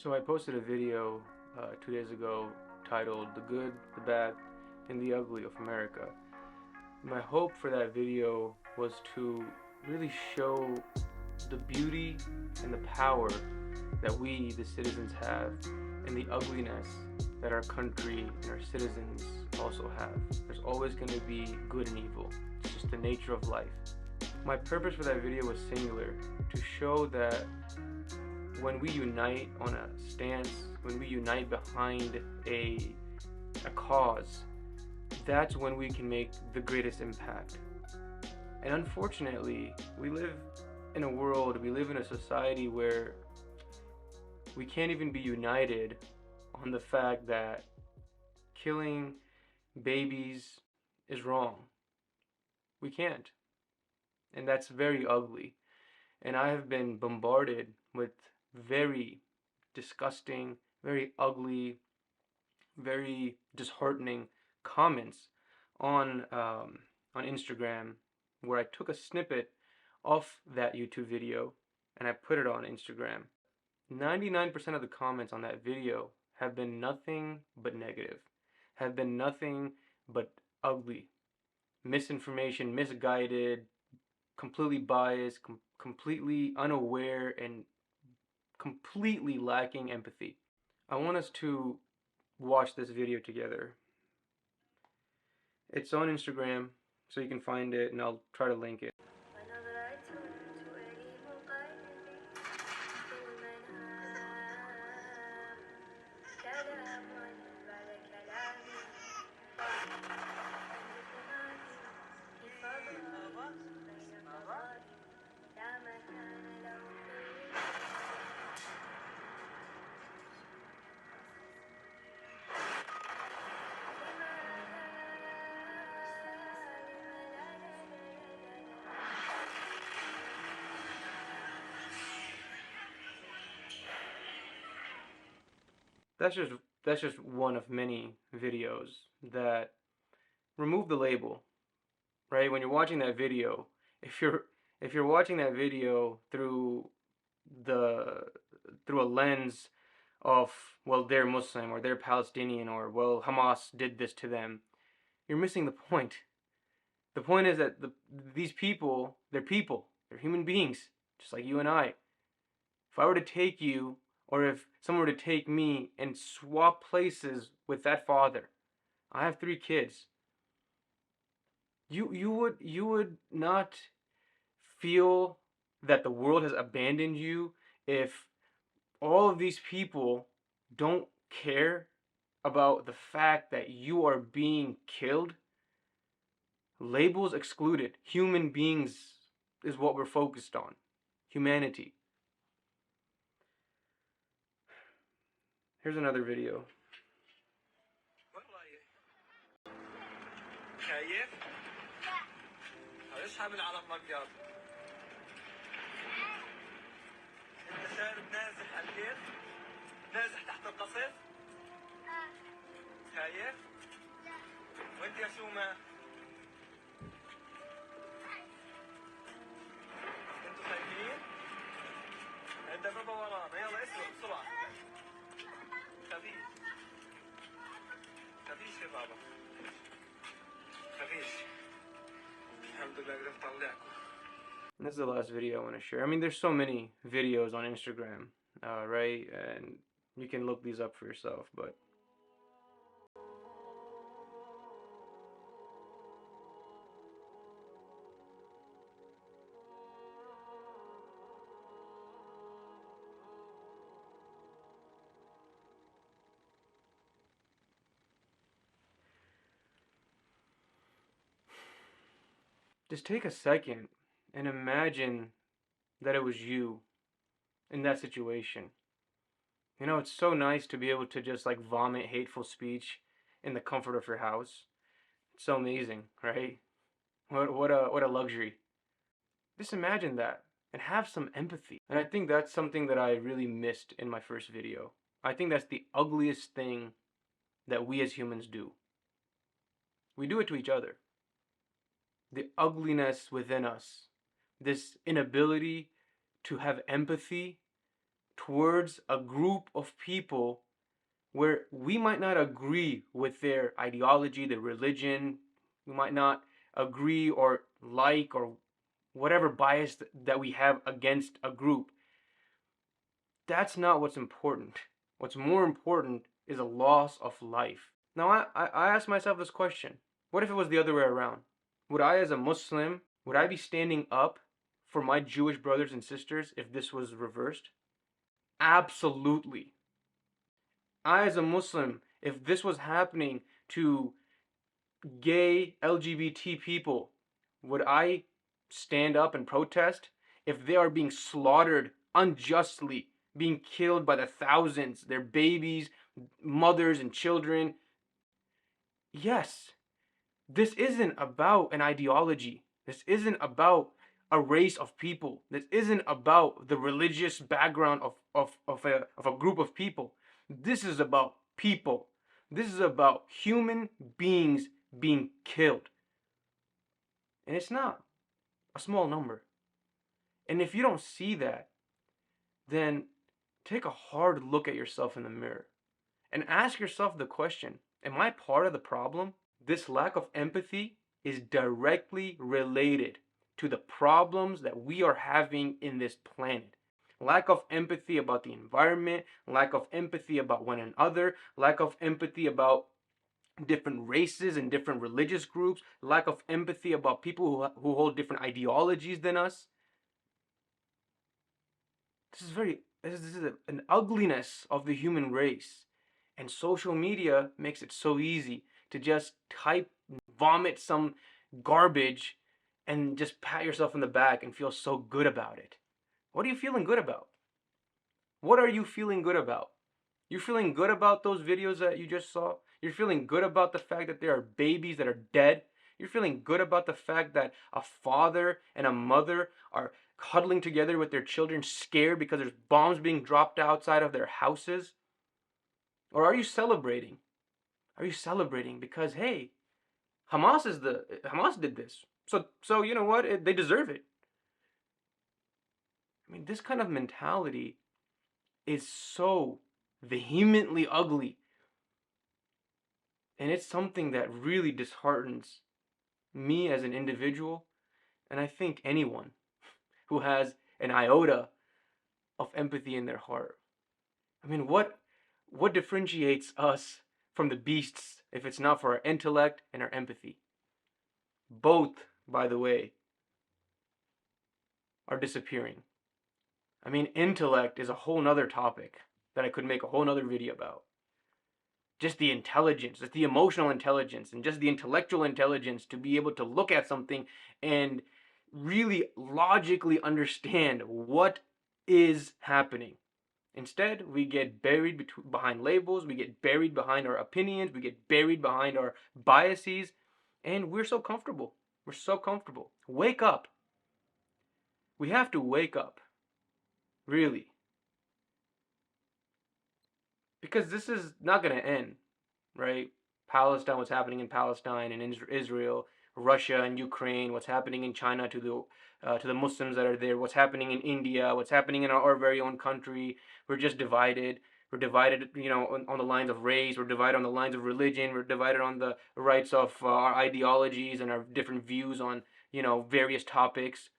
So I posted a video 2 days ago titled "The Good, the Bad, and the Ugly of America." My hope for that video was to really show the beauty and the power that we, the citizens, have, and the ugliness that our country and our citizens also have. There's always going to be good and evil. It's just the nature of life. My purpose for that video was singular: to show that when we unite on a stance, when we unite behind a cause, that's when we can make the greatest impact. And unfortunately, we live in a world, we live in a society where we can't even be united on the fact that killing babies is wrong. We can't. And that's very ugly. And I have been bombarded with very disgusting, very ugly, very disheartening comments on Instagram, where I took a snippet of that YouTube video and I put it on Instagram. 99% of the comments on that video have been nothing but negative, have been nothing but ugly, misinformation, misguided, completely biased, completely unaware, and completely lacking empathy. I want us to watch this video together. It's on Instagram, so you can find it, and I'll try to link it. That's just one of many videos that remove the label, right? When you're watching that video, if you're watching that video the through a lens of, well, they're Muslim or they're Palestinian, or, well, Hamas did this to them, you're missing the point. The point is that these people, they're human beings, just like you and I. If I were to take you, or if someone were to take me and swap places with that father, I have 3 kids. You would not feel that the world has abandoned you if all of these people don't care about the fact that you are being killed. Labels excluded. Human beings is what we're focused on. Humanity. Here's another video. خايف؟ ليش حامل علم ابيض؟ انت شارب نازح على الكيف؟ نازح تحت القصف؟ خايف؟ وانت يا شومة؟ انتوا خايفين؟ انت بابا ورانا، يلا اسرق بسرعة. خفيف خفيف يا بابا. And this is the last video I want to share. I mean, there's so many videos on Instagram, right? And you can look these up for yourself, but just take a second and imagine that it was you in that situation. You know, it's so nice to be able to just like vomit hateful speech in the comfort of your house. It's so amazing, right? What a luxury. Just imagine that and have some empathy. And I think that's something that I really missed in my first video. I think that's the ugliest thing that we as humans do. We do it to each other. The ugliness within us, this inability to have empathy towards a group of people where we might not agree with their ideology, their religion, we might not agree or like or whatever bias that we have against a group. That's not what's important. What's more important is a loss of life. Now, I ask myself this question. What if it was the other way around? Would I, as a Muslim, would I be standing up for my Jewish brothers and sisters if this was reversed? Absolutely. I, as a Muslim, if this was happening to gay LGBT people, would I stand up and protest if they are being slaughtered unjustly, being killed by the thousands, their babies, mothers, and children? Yes, this isn't about an ideology. This isn't about a race of people. This isn't about the religious background of a group of people. This is about people. This is about human beings being killed. And it's not a small number. And if you don't see that, then take a hard look at yourself in the mirror and ask yourself the question, am I part of the problem? This lack of empathy is directly related to the problems that we are having in this planet. Lack of empathy about the environment, lack of empathy about one another, lack of empathy about different races and different religious groups, lack of empathy about people who hold different ideologies than us. This is an ugliness of the human race. And social media makes it so easy to just vomit some garbage and just pat yourself in the back and feel so good about it. What are you feeling good about? What are you feeling good about? You're feeling good about those videos that you just saw? You're feeling good about the fact that there are babies that are dead? You're feeling good about the fact that a father and a mother are huddling together with their children, scared because there's bombs being dropped outside of their houses? Or are you celebrating? Are you celebrating because, hey, Hamas did this. So you know what? They deserve it. I mean, this kind of mentality is so vehemently ugly. And it's something that really disheartens me as an individual, and I think anyone who has an iota of empathy in their heart. I mean, what differentiates us from the beasts if it's not for our intellect and our empathy? Both, by the way, are disappearing. I mean, intellect is a whole nother topic that I could make a whole nother video about. Just the intelligence, just the emotional intelligence, and just the intellectual intelligence to be able to look at something and really logically understand what is happening. Instead, we get buried behind labels, we get buried behind our opinions, we get buried behind our biases, and we're so comfortable. We're so comfortable. Wake up. We have to wake up. Really. Because this is not going to end, right? Palestine, what's happening in Palestine and Israel, Russia and Ukraine, what's happening in China to the Muslims that are there, what's happening in India, what's happening in our very own country. We're just divided. We're divided, on the lines of race. We're divided on the lines of religion. We're divided on the rights of our ideologies and our different views on, various topics.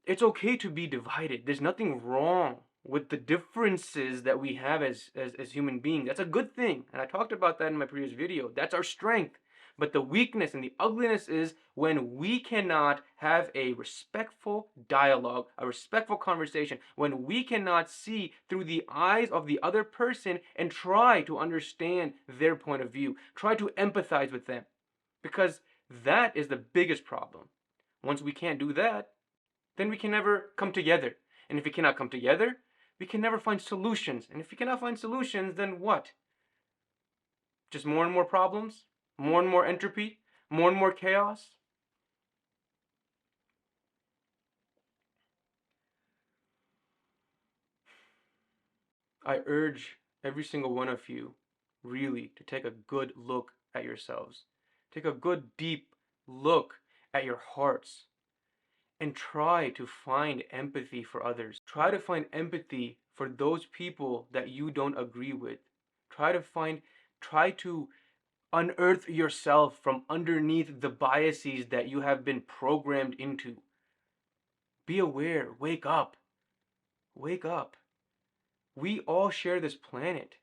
It's okay to be divided. There's nothing wrong with the differences that we have as human beings. That's a good thing. And I talked about that in my previous video. That's our strength. But the weakness and the ugliness is when we cannot have a respectful dialogue, a respectful conversation, when we cannot see through the eyes of the other person and try to understand their point of view, try to empathize with them. Because that is the biggest problem. Once we can't do that, then we can never come together. And if we cannot come together, we can never find solutions. And if we cannot find solutions, then what? Just more and more problems? More and more entropy? More and more chaos? I urge every single one of you really to take a good look at yourselves. Take a good deep look at your hearts and try to find empathy for others. Try to find empathy for those people that you don't agree with. Try to unearth yourself from underneath the biases that you have been programmed into. Be aware, wake up. Wake up. We all share this planet.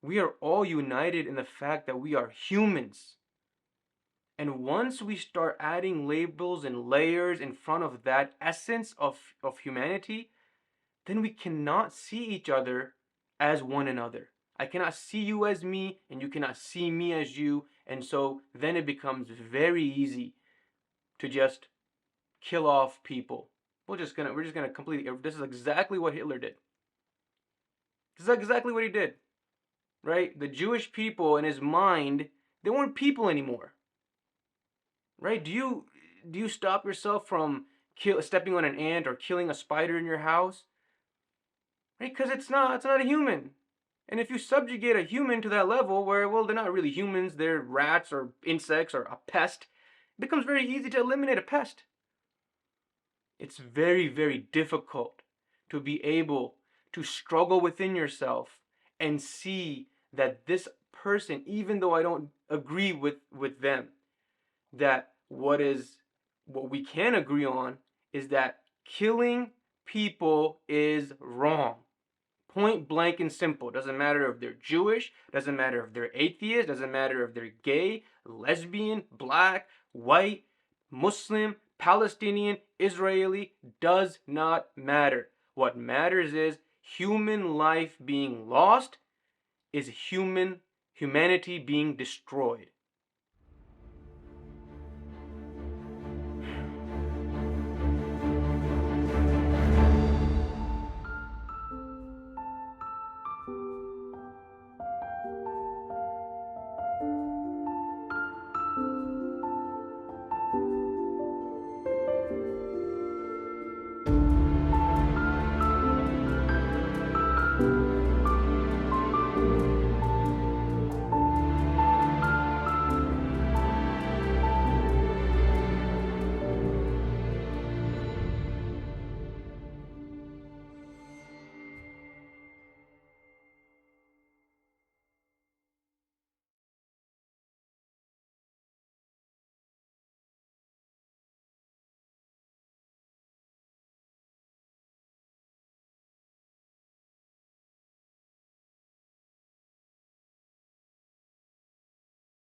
We are all united in the fact that we are humans. And once we start adding labels and layers in front of that essence of humanity, then we cannot see each other as one another. I cannot see you as me, and you cannot see me as you, and so then it becomes very easy to just kill off people. We're just gonna completely. This is exactly what Hitler did. This is exactly what he did, right? The Jewish people in his mind, they weren't people anymore, right? Do you stop yourself from stepping on an ant or killing a spider in your house, right? Because it's not a human. And if you subjugate a human to that level where, well, they're not really humans, they're rats or insects or a pest, it becomes very easy to eliminate a pest. It's very, very difficult to be able to struggle within yourself and see that this person, even though I don't agree with them, that what we can agree on is that killing people is wrong. Point blank and simple. Doesn't matter if they're Jewish, doesn't matter if they're atheist, doesn't matter if they're gay, lesbian, black, white, Muslim, Palestinian, Israeli, does not matter. What matters is human life being lost, is humanity being destroyed.